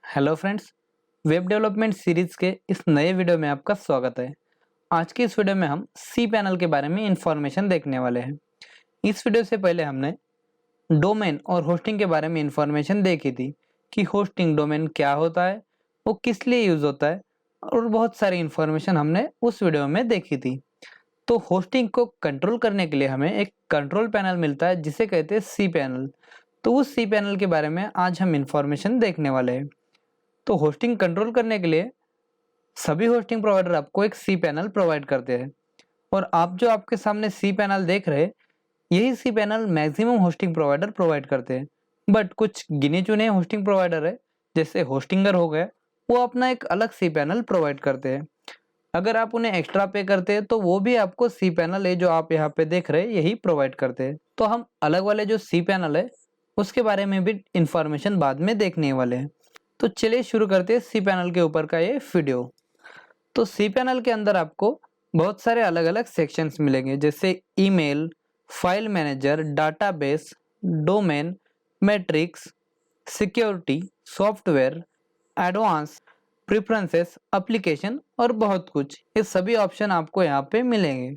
Hello friends, web development series के इस नए वीडियो में आपका स्वागत है। आज की इस वीडियो में हम सी पैनल के बारे में इंफॉर्मेशन देखने वाले हैं। इस वीडियो से पहले हमने डोमेन और होस्टिंग के बारे में इंफॉर्मेशन देखी थी कि होस्टिंग डोमेन क्या होता है, वो किस लिए यूज होता है और बहुत सारी इंफॉर्मेशन हमने उस वीडियो में देखी थी। तो होस्टिंग को कंट्रोल करने के लिए हमें एक कंट्रोल पैनल मिलता है जिसे कहते हैं सी पैनल। तो उस सी पैनल के बारे में आज हम इंफॉर्मेशन देखने वाले हैं। तो होस्टिंग कंट्रोल करने के लिए सभी होस्टिंग प्रोवाइडर आपको एक सी पैनल प्रोवाइड करते हैं और आप जो आपके सामने सी पैनल देख रहे हैं, यही cPanel maximum hosting provider provide करते हैं। बट कुछ गिने चुने होस्टिंग प्रोवाइडर है, जैसे होस्टिंगर हो गए, वो अपना एक अलग सी पैनल प्रोवाइड करते हैं। अगर आप उन्हें एक्स्ट्रा पे करते हैं तो वो भी आपको सी पैनल है जो आप यहाँ पे देख रहे हैं यही प्रोवाइड करते हैं। तो हम अलग वाले जो सी पैनल है उसके बारे में भी इंफॉर्मेशन बाद में देखने वाले हैं। तो चलिए शुरू करते हैं सी पैनल के ऊपर का ये वीडियो। तो सी पैनल के अंदर आपको बहुत सारे अलग अलग सेक्शंस मिलेंगे, जैसे email, file manager, database, domain, matrix, security, software, advance, preferences, application और बहुत कुछ। ये सभी ऑप्शन आपको यहाँ पे मिलेंगे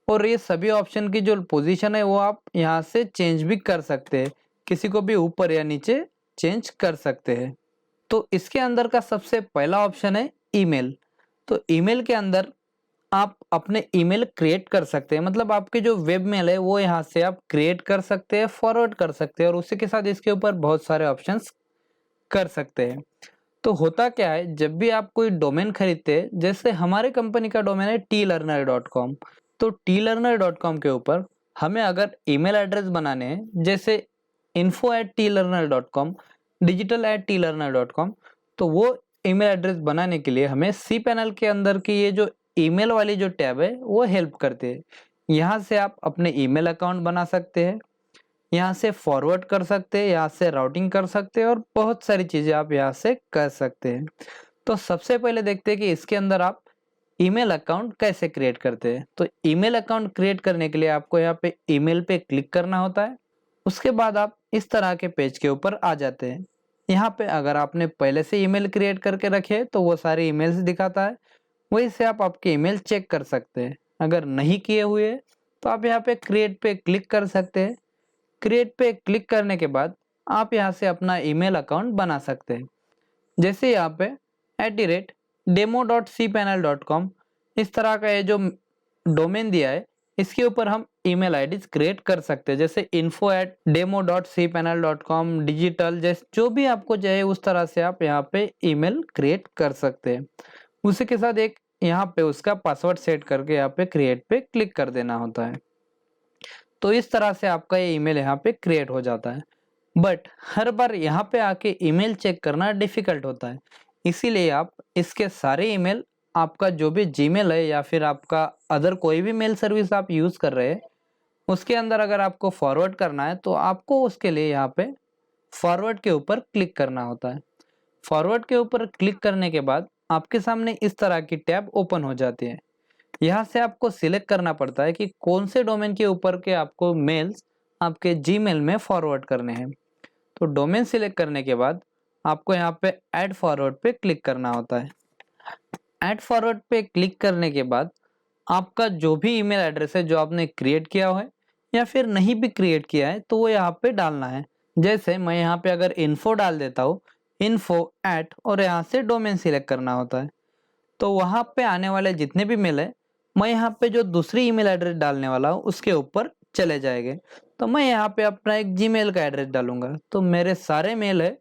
और ये सभी ऑप्शन की जो पोजीशन है वो आप यहाँ से चेंज भी कर सकते हैं, किसी को भी ऊपर या नीचे चेंज कर सकते हैं। तो इसके अंदर का सबसे पहला ऑप्शन है ईमेल। तो ईमेल के अंदर आप अपने ईमेल क्रिएट कर सकते हैं, मतलब आपके जो वेब मेल है वो यहाँ से आप क्रिएट कर सकते हैं, फॉरवर्ड कर सकते हैं और उसी के साथ इसके ऊपर बहुत सारे ऑप्शंस कर सकते हैं। तो होता क्या है, जब भी आप कोई डोमेन खरीदते हैं, जैसे हमारे कंपनी का डोमेन है tlearner.com, तो tlearner.com के ऊपर हमें अगर ईमेल एड्रेस बनाने हैं, जैसे info@tlearner.com, digital@tlearner.com, तो वो ईमेल एड्रेस बनाने के लिए हमें सी पैनल के अंदर की ये जो ईमेल वाली जो टैब है वो हेल्प करते हैं। यहाँ से आप अपने ईमेल अकाउंट बना सकते हैं, यहाँ से फॉरवर्ड कर सकते हैं, यहाँ से राउटिंग कर सकते हैं और बहुत सारी चीज़ें आप यहाँ से कर सकते हैं। तो सबसे पहले देखते हैं कि इसके अंदर आप ईमेल अकाउंट कैसे क्रिएट करते हैं। तो ईमेल अकाउंट क्रिएट करने के लिए आपको यहाँ पे ईमेल पे क्लिक करना होता है। उसके बाद आप इस तरह के पेज के ऊपर आ जाते हैं। यहाँ पे अगर आपने पहले से ईमेल क्रिएट करके रखे तो वो सारे ईमेल्स दिखाता है, वहीं से आप आपके ईमेल चेक कर सकते हैं। अगर नहीं किए हुए तो आप यहाँ पे क्रिएट पे क्लिक कर सकते हैं। क्रिएट पे क्लिक करने के बाद आप यहाँ से अपना ईमेल अकाउंट बना सकते हैं। जैसे यहाँ पे @demo.cpanel.com इस तरह का ये जो डोमेन दिया है, इसके ऊपर हम ईमेल आईडीज क्रिएट कर सकते हैं, जैसे info@demo.cpanel.com, डिजिटल, जैसे जो भी आपको चाहिए उस तरह से आप यहाँ पे ईमेल क्रिएट कर सकते हैं। उसी के साथ एक यहाँ पे उसका पासवर्ड सेट करके यहाँ पे क्रिएट पे क्लिक कर देना होता है। तो इस तरह से आपका ये ईमेल यहाँ पे क्रिएट हो जाता है। बट हर बार यहाँ पे आके ईमेल चेक करना डिफिकल्ट होता है, इसीलिए आप इसके सारे ईमेल, आपका जो भी जीमेल है या फिर आपका अदर कोई भी मेल सर्विस आप यूज़ कर रहे हैं, उसके अंदर अगर आपको फॉरवर्ड करना है तो आपको उसके लिए यहाँ पे फॉरवर्ड के ऊपर क्लिक करना होता है। फॉरवर्ड के ऊपर क्लिक करने के बाद आपके सामने इस तरह की टैब ओपन हो जाती है। यहाँ से आपको सिलेक्ट करना पड़ता है कि कौन से डोमेन के ऊपर के आपको मेल्स आपके जीमेल में फॉरवर्ड करने हैं। तो डोमेन सिलेक्ट करने के बाद आपको यहाँ पे ऐड फॉरवर्ड पे क्लिक करना होता है। ऐड फॉरवर्ड पे क्लिक करने के बाद आपका जो भी ईमेल एड्रेस है जो आपने क्रिएट किया है या फिर नहीं भी क्रिएट किया है तो वो यहाँ पे डालना है। जैसे मैं यहाँ पे अगर इन्फो डाल देता हूँ, info@ और यहाँ से डोमेन सिलेक्ट करना होता है। तो वहाँ पे आने वाले जितने भी मेल है, मैं यहाँ पे जो दूसरी ईमेल एड्रेस डालने वाला हूँ उसके ऊपर चले जाएंगे। तो मैं यहाँ पे अपना एक जीमेल का एड्रेस डालूंगा, तो मेरे सारे मेल है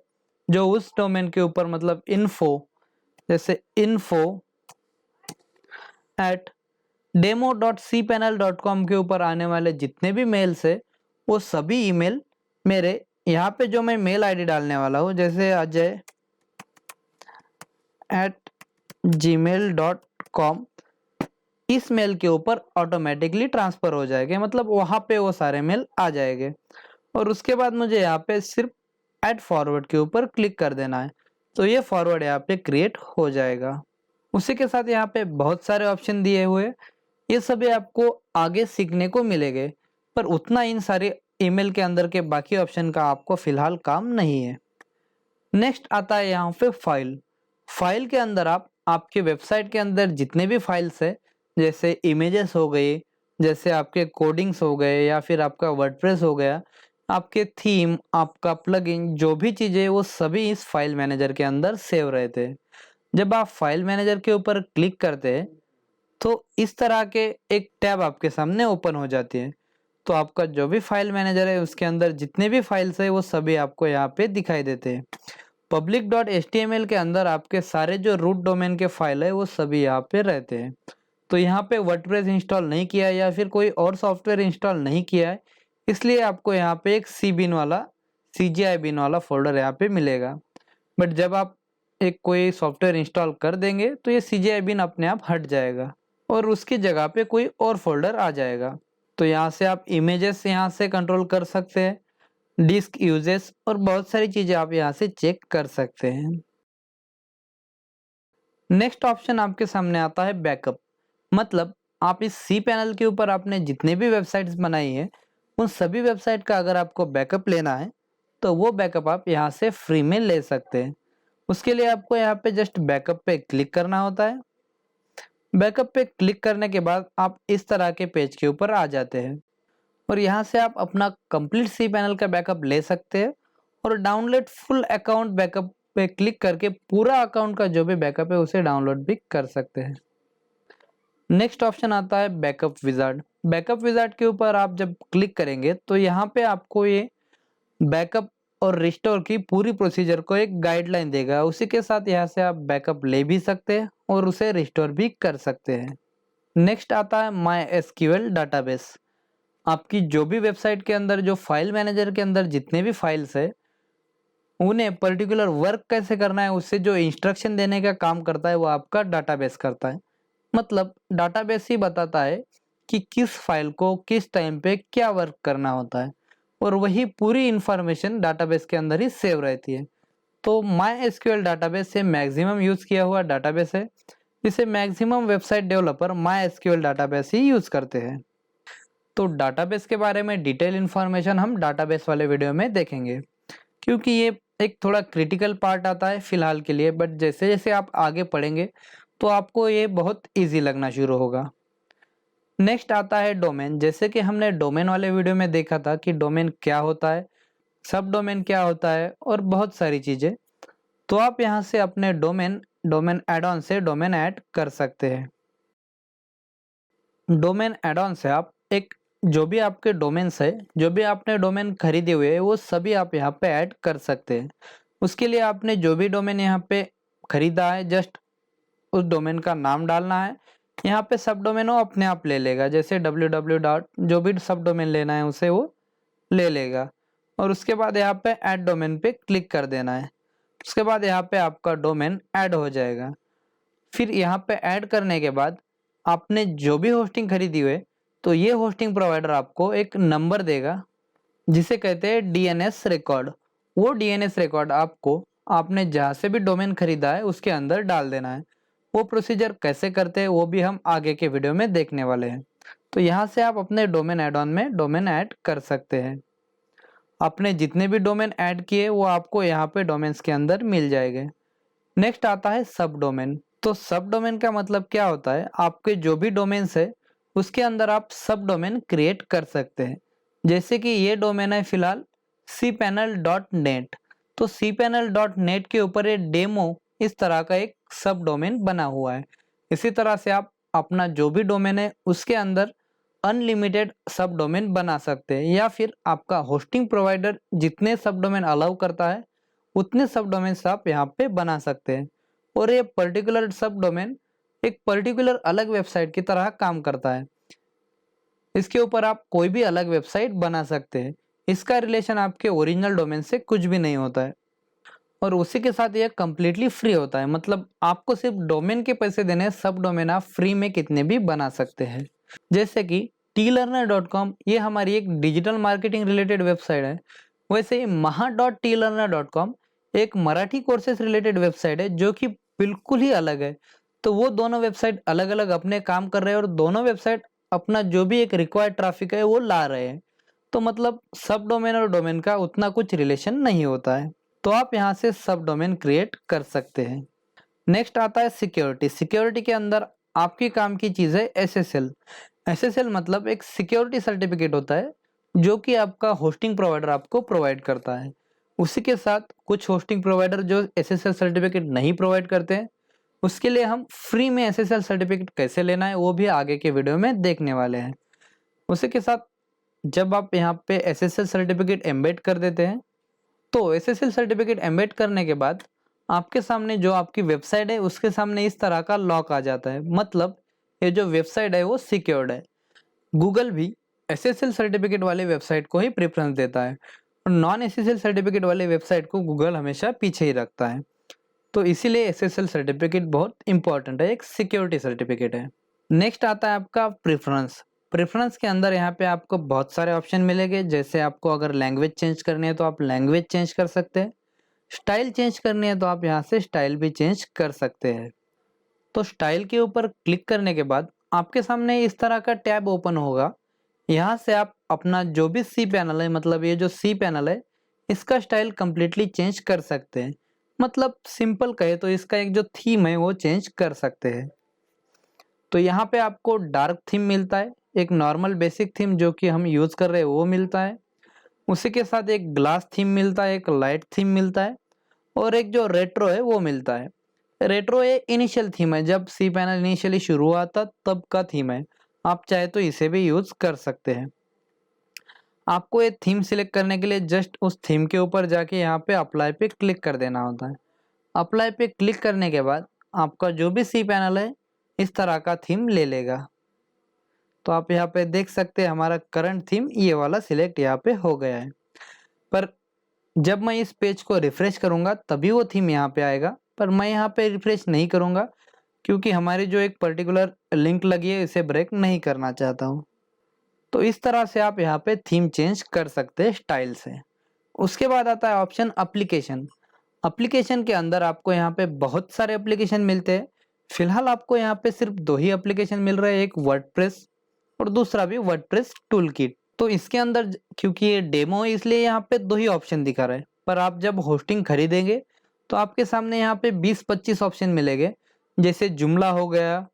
जो उस डोमेन के ऊपर, मतलब इन्फो, जैसे info@demo.cpanel.com के ऊपर आने वाले जितने भी मेल्स है वो सभी ईमेल मेरे यहाँ पे जो मैं मेल आईडी डालने वाला हूँ, जैसे ajay@gmail.com, इस मेल के ऊपर ऑटोमेटिकली ट्रांसफर हो जाएंगे, मतलब वहाँ पे वो सारे मेल आ जाएंगे। और उसके बाद मुझे यहाँ पे सिर्फ ऐड फॉरवर्ड के ऊपर क्लिक कर देना है, तो ये फॉरवर्ड यहाँ पे क्रिएट हो जाएगा। उसी के साथ यहाँ पे बहुत सारे ऑप्शन दिए हुए, ये सभी आपको आगे सीखने को मिलेंगे, पर उतना इन सारे ईमेल के अंदर के बाकी ऑप्शन का आपको फिलहाल काम नहीं है। नेक्स्ट आता है यहाँ पे फाइल। फाइल के अंदर आप आपके वेबसाइट के अंदर जितने भी फाइल्स है, जैसे इमेजेस हो गई, जैसे आपके कोडिंग्स हो गए, या फिर आपका वर्डप्रेस हो गया, आपके थीम, आपका प्लगइन, जो भी चीज़ें हैं, वो सभी इस फाइल मैनेजर के अंदर सेव रहते हैं। जब आप फाइल मैनेजर के ऊपर क्लिक करते हैं तो इस तरह के एक टैब आपके सामने ओपन हो जाती है। तो आपका जो भी फाइल मैनेजर है उसके अंदर जितने भी फाइल्स है वो सभी आपको यहाँ पे दिखाई देते हैं। public.html के अंदर आपके सारे जो रूट डोमेन के फाइल है वो सभी यहाँ पे रहते हैं। तो यहाँ पे वर्डप्रेस इंस्टॉल नहीं किया है या फिर कोई और सॉफ्टवेयर इंस्टॉल नहीं किया है, इसलिए आपको यहाँ पे एक CGI बिन वाला फोल्डर यहाँ पे मिलेगा। बट जब आप एक कोई सॉफ्टवेयर इंस्टॉल कर देंगे तो ये CGI बिन अपने आप हट जाएगा और उसकी जगह पे कोई और फोल्डर आ जाएगा। तो यहाँ से आप इमेजेस यहाँ से कंट्रोल कर सकते हैं, डिस्क यूजेस और बहुत सारी चीजें आप यहाँ से चेक कर सकते हैं। नेक्स्ट ऑप्शन आपके सामने आता है बैकअप। मतलब आप इस सी पैनल के ऊपर आपने जितने भी वेबसाइट्स बनाई है उन सभी वेबसाइट का अगर आपको बैकअप लेना है तो वो बैकअप आप यहाँ से फ्री में ले सकते हैं। उसके लिए आपको यहाँ पे जस्ट बैकअप पे क्लिक करना होता है। बैकअप पे क्लिक करने के बाद आप इस तरह के पेज के ऊपर आ जाते हैं और यहाँ से आप अपना कंप्लीट सी पैनल का बैकअप ले सकते हैं और डाउनलोड फुल अकाउंट बैकअप पे क्लिक करके पूरा अकाउंट का जो भी बैकअप है उसे डाउनलोड भी कर सकते हैं। नेक्स्ट ऑप्शन आता है बैकअप विजार्ड। बैकअप विजार्ड के ऊपर आप जब क्लिक करेंगे तो यहाँ पे आपको ये बैकअप और रिस्टोर की पूरी प्रोसीजर को एक गाइडलाइन देगा। उसी के साथ यहाँ से आप बैकअप ले भी सकते हैं और उसे रिस्टोर भी कर सकते हैं। नेक्स्ट आता है MySQL डाटाबेस। आपकी जो भी वेबसाइट के अंदर जो फाइल मैनेजर के अंदर जितने भी फाइल्स है उन्हें पर्टिकुलर वर्क कैसे करना है उससे जो इंस्ट्रक्शन देने का काम करता है वो आपका डाटाबेस करता है। मतलब डाटाबेस ही बताता है कि किस फाइल को किस टाइम पे क्या वर्क करना होता है और वही पूरी इंफॉर्मेशन डाटाबेस के अंदर ही सेव रहती है। तो MySQL डाटाबेस से मैक्सिमम यूज किया हुआ डाटाबेस है, जिसे maximum website developer MySQL database ही यूज करते हैं। तो डाटाबेस के बारे में डिटेल इन्फॉर्मेशन हम डाटाबेस वाले वीडियो में देखेंगे, क्योंकि ये एक थोड़ा क्रिटिकल पार्ट आता है फिलहाल के लिए, बट जैसे जैसे आप आगे पढ़ेंगे तो आपको ये बहुत इजी लगना शुरू होगा। नेक्स्ट आता है डोमेन। जैसे कि हमने डोमेन वाले वीडियो में देखा था कि डोमेन क्या होता है, सब डोमेन क्या होता है और बहुत सारी चीज़ें। तो आप यहाँ से अपने डोमेन एड ऑन से डोमेन ऐड कर सकते हैं। डोमेन एड ऑन से आप एक जो भी आपके डोमेन्स है, जो भी आपने डोमेन खरीदे हुए हैं वो सभी आप यहाँ पे ऐड कर सकते हैं। उसके लिए आपने जो भी डोमेन यहाँ पे खरीदा है जस्ट उस डोमेन का नाम डालना है। यहाँ पे सब डोमेन वो अपने आप ले लेगा, जैसे www डॉट जो भी सब डोमेन लेना है उसे वो ले लेगा और उसके बाद यहाँ पे ऐड डोमेन पे क्लिक कर देना है। उसके बाद यहाँ पे आपका डोमेन ऐड हो जाएगा। फिर यहाँ पे ऐड करने के बाद आपने जो भी होस्टिंग खरीदी हुई है तो ये होस्टिंग प्रोवाइडर आपको एक नंबर देगा जिसे कहते हैं DNS रिकॉर्ड। वो DNS रिकॉर्ड आपको आपने जहाँ से भी डोमेन खरीदा है उसके अंदर डाल देना है। वो प्रोसीजर कैसे करते हैं वो भी हम आगे के वीडियो में देखने वाले हैं। तो यहाँ से आप अपने डोमेन ऐड ऑन में डोमेन ऐड कर सकते हैं। आपने जितने भी डोमेन ऐड किए वो आपको यहाँ पे डोमेन्स के अंदर मिल जाएंगे। नेक्स्ट आता है सब डोमेन। तो सब डोमेन का मतलब क्या होता है, आपके जो भी डोमेन्स है उसके अंदर आप सब डोमेन क्रिएट कर सकते हैं। जैसे कि ये डोमेन है फिलहाल cpanel.net। तो cpanel.net के ऊपर ये डेमो इस तरह का एक सब डोमेन बना हुआ है। इसी तरह से आप अपना जो भी डोमेन है उसके अंदर अनलिमिटेड सब डोमेन बना सकते हैं, या फिर आपका होस्टिंग प्रोवाइडर जितने सब डोमेन अलाउ करता है उतने सब डोमेन्स आप यहाँ पे बना सकते हैं। और ये पर्टिकुलर सब डोमेन एक पर्टिकुलर अलग वेबसाइट की तरह काम करता है। इसके ऊपर आप कोई भी अलग वेबसाइट बना सकते हैं। इसका रिलेशन आपके ओरिजिनल डोमेन से कुछ भी नहीं होता है और उसी के साथ यह कम्प्लीटली फ्री होता है। मतलब आपको सिर्फ डोमेन के पैसे देने हैं, सब डोमेन आप फ्री में कितने भी बना सकते हैं। जैसे कि tlearner.com ये हमारी एक डिजिटल मार्केटिंग रिलेटेड वेबसाइट है। वैसे ही maha.tlearner.com एक मराठी कोर्सेस रिलेटेड वेबसाइट है जो कि बिल्कुल ही अलग है। तो वो दोनों वेबसाइट अलग अलग अपने काम कर रहे हैं और दोनों वेबसाइट अपना जो भी एक रिक्वायर्ड ट्रैफिक है वो ला रहे हैं। तो मतलब सब डोमेन और डोमेन का उतना कुछ रिलेशन नहीं होता है। तो आप यहाँ से सब डोमेन क्रिएट कर सकते हैं। नेक्स्ट आता है सिक्योरिटी। सिक्योरिटी के अंदर आपकी काम की चीज़ है एसएसएल। एसएसएल मतलब एक सिक्योरिटी सर्टिफिकेट होता है जो कि आपका होस्टिंग प्रोवाइडर आपको प्रोवाइड करता है। उसी के साथ कुछ होस्टिंग प्रोवाइडर जो एसएसएल सर्टिफिकेट नहीं प्रोवाइड करते हैं, उसके लिए हम फ्री में एसएसएल सर्टिफिकेट कैसे लेना है वो भी आगे के वीडियो में देखने वाले हैं। उसी के साथ जब आप यहाँ पे एसएसएल सर्टिफिकेट एम्बेड कर देते हैं, तो एसएसएल सर्टिफिकेट एम्बेड करने के बाद आपके सामने जो आपकी वेबसाइट है उसके सामने इस तरह का लॉक आ जाता है। मतलब ये जो वेबसाइट है वो सिक्योर्ड है। गूगल भी एसएसएल सर्टिफिकेट वाले वेबसाइट को ही प्रेफरेंस देता है और नॉन एसएसएल सर्टिफिकेट वाले वेबसाइट को गूगल हमेशा पीछे ही रखता है। तो इसीलिए एसएसएल सर्टिफिकेट बहुत इंपॉर्टेंट है, एक सिक्योरिटी सर्टिफिकेट है। नेक्स्ट आता है आपका प्रेफरेंस। प्रेफरेंस के अंदर यहाँ पे आपको बहुत सारे ऑप्शन मिलेंगे। जैसे आपको अगर लैंग्वेज चेंज करनी है तो आप लैंग्वेज चेंज कर सकते हैं, स्टाइल चेंज करनी है तो आप यहाँ से स्टाइल भी चेंज कर सकते हैं। तो स्टाइल के ऊपर क्लिक करने के बाद आपके सामने इस तरह का टैब ओपन होगा। यहाँ से आप अपना जो भी सी पैनल है, मतलब ये जो सी पैनल है, इसका स्टाइल कंप्लीटली चेंज कर सकते हैं। मतलब सिंपल कहे तो इसका एक जो थीम है वो चेंज कर सकते हैं। तो यहाँ पे आपको डार्क थीम मिलता है, एक नॉर्मल बेसिक थीम जो कि हम यूज़ कर रहे हैं वो मिलता है। उसी के साथ एक ग्लास थीम मिलता है, एक लाइट थीम मिलता है और एक जो रेट्रो है वो मिलता है। रेट्रो ये इनिशियल थीम है, जब सी पैनल इनिशियली शुरू हुआ था तब का थीम है। आप चाहे तो इसे भी यूज़ कर सकते हैं। आपको ये थीम सिलेक्ट करने के लिए जस्ट उस थीम के ऊपर जाके यहाँ पे अप्लाई पे क्लिक कर देना होता है। अप्लाई पे क्लिक करने के बाद आपका जो भी सी पैनल है इस तरह का थीम ले लेगा। तो आप यहाँ पे देख सकते हैं हमारा करंट थीम ये वाला सिलेक्ट यहाँ पे हो गया है। पर जब मैं इस पेज को रिफ्रेश करूँगा तभी वो थीम यहाँ पे आएगा, पर मैं यहाँ पे रिफ्रेश नहीं करूँगा क्योंकि हमारी जो एक पर्टिकुलर लिंक लगी है इसे ब्रेक नहीं करना चाहता हूँ। तो इस तरह से आप यहाँ पे थीम चेंज कर सकते हैं स्टाइल से। उसके बाद आता है ऑप्शन एप्लीकेशन। एप्लीकेशन के अंदर आपको यहाँ पे बहुत सारे एप्लीकेशन मिलते हैं। फिलहाल आपको यहाँ पे सिर्फ दो ही एप्लीकेशन मिल रहे हैं, एक वर्डप्रेस और दूसरा भी वर्डप्रेस टूल किट। तो इसके अंदर क्योंकि ये डेमो है इसलिए यहाँ पे दो ही ऑप्शन दिखा रहा है, पर आप जब होस्टिंग खरीदेंगे तो आपके सामने यहाँ पे 20-25 ऑप्शन मिलेंगे। जैसे जुमला हो गया,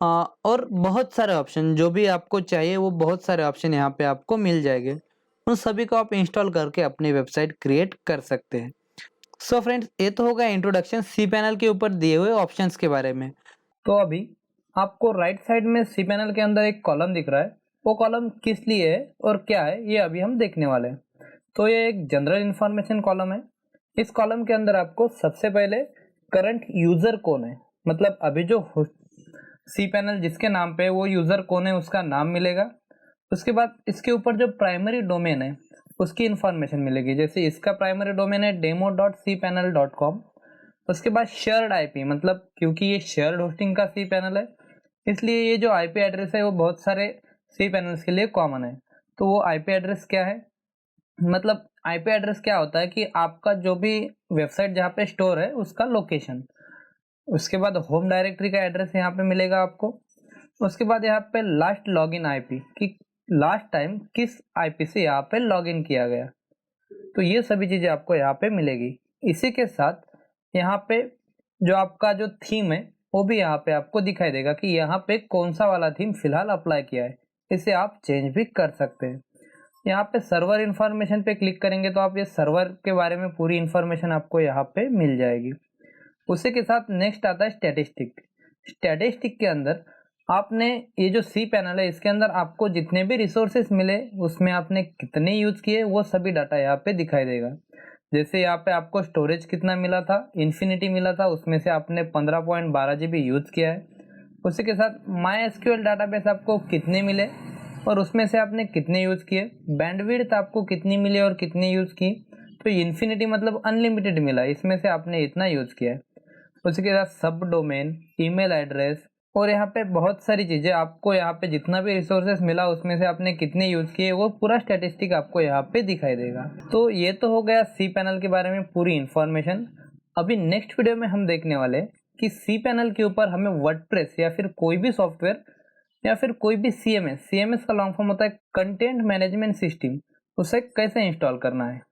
और बहुत सारे ऑप्शन जो भी आपको चाहिए वो बहुत सारे ऑप्शन यहाँ पे आपको मिल जाएंगे। उन सभी को आप इंस्टॉल करके अपनी वेबसाइट क्रिएट कर सकते हैं। सो फ्रेंड्स, ये तो होगा इंट्रोडक्शन सी पैनल के ऊपर दिए हुए ऑप्शंस के बारे में। तो अभी आपको राइट साइड में सी पैनल के अंदर एक कॉलम दिख रहा है। वो कॉलम किस लिए है और क्या है ये अभी हम देखने वाले हैं। तो ये एक जनरल इंफॉर्मेशन कॉलम है। इस कॉलम के अंदर आपको सबसे पहले करंट यूजर कौन है, मतलब अभी जो सी पैनल जिसके नाम पे वो यूजर कौन है उसका नाम मिलेगा। उसके बाद इसके ऊपर जो प्राइमरी डोमेन है उसकी इंफॉर्मेशन मिलेगी। जैसे इसका प्राइमरी डोमेन है demo.cpanel.com। उसके बाद शेयर्ड आईपी, मतलब क्योंकि ये शेयर्ड होस्टिंग का सी पैनल है इसलिए ये जो आईपी एड्रेस है वो बहुत सारे सी पैनल्स के लिए कॉमन है। तो वो आईपी एड्रेस क्या है, मतलब आईपी एड्रेस क्या होता है कि आपका जो भी वेबसाइट जहाँ पे स्टोर है उसका लोकेशन। उसके बाद होम डायरेक्टरी का एड्रेस यहाँ पे मिलेगा आपको। उसके बाद यहाँ पे लास्ट लॉगिन आईपी कि लास्ट टाइम किस आईपी से यहाँ पे लॉगिन किया गया। तो ये सभी चीज़ें आपको यहाँ पे मिलेगी। इसी के साथ यहाँ पे जो आपका जो थीम है वो भी यहाँ पे आपको दिखाई देगा कि यहाँ पे कौन सा वाला थीम फिलहाल अप्लाई किया है। इसे आप चेंज भी कर सकते हैं। यहाँ पे सर्वर इन्फॉर्मेशन पे क्लिक करेंगे तो आप ये सर्वर के बारे में पूरी इन्फॉर्मेशन आपको यहाँ पे मिल जाएगी। उसी के साथ नेक्स्ट आता है स्टैटिस्टिक। स्टैटिस्टिक के अंदर आपने ये जो सी पैनल है इसके अंदर आपको जितने भी रिसोर्सेस मिले उसमें आपने कितने यूज़ किए वो सभी डाटा यहाँ पे दिखाई देगा। जैसे यहाँ पे आपको स्टोरेज कितना मिला था, इन्फिनिटी मिला था, उसमें से आपने 15.12 GB यूज़ किया है। उसी के साथ माई एसक्यूएल डाटाबेस आपको कितने मिले और उसमें से आपने कितने यूज़ किए। बैंडविड्थ आपको कितनी मिली और कितनी यूज़ की। तो इन्फिनिटी मतलब अनलिमिटेड मिला, इसमें से आपने इतना यूज़ किया है। उसी के साथ सब डोमेन, ईमेल एड्रेस और यहाँ पे बहुत सारी चीज़ें आपको यहाँ पे जितना भी रिसोर्सेस मिला उसमें से आपने कितने यूज़ किए वो पूरा स्टैटिस्टिक आपको यहाँ पे दिखाई देगा। तो ये तो हो गया सी पैनल के बारे में पूरी इन्फॉर्मेशन। अभी नेक्स्ट वीडियो में हम देखने वाले कि सी पैनल के ऊपर हमें वर्डप्रेस या फिर कोई भी सॉफ्टवेयर या फिर कोई भी सीएमएस का लॉन्ग फॉर्म होता है कंटेंट मैनेजमेंट सिस्टम, उसे कैसे इंस्टॉल करना है।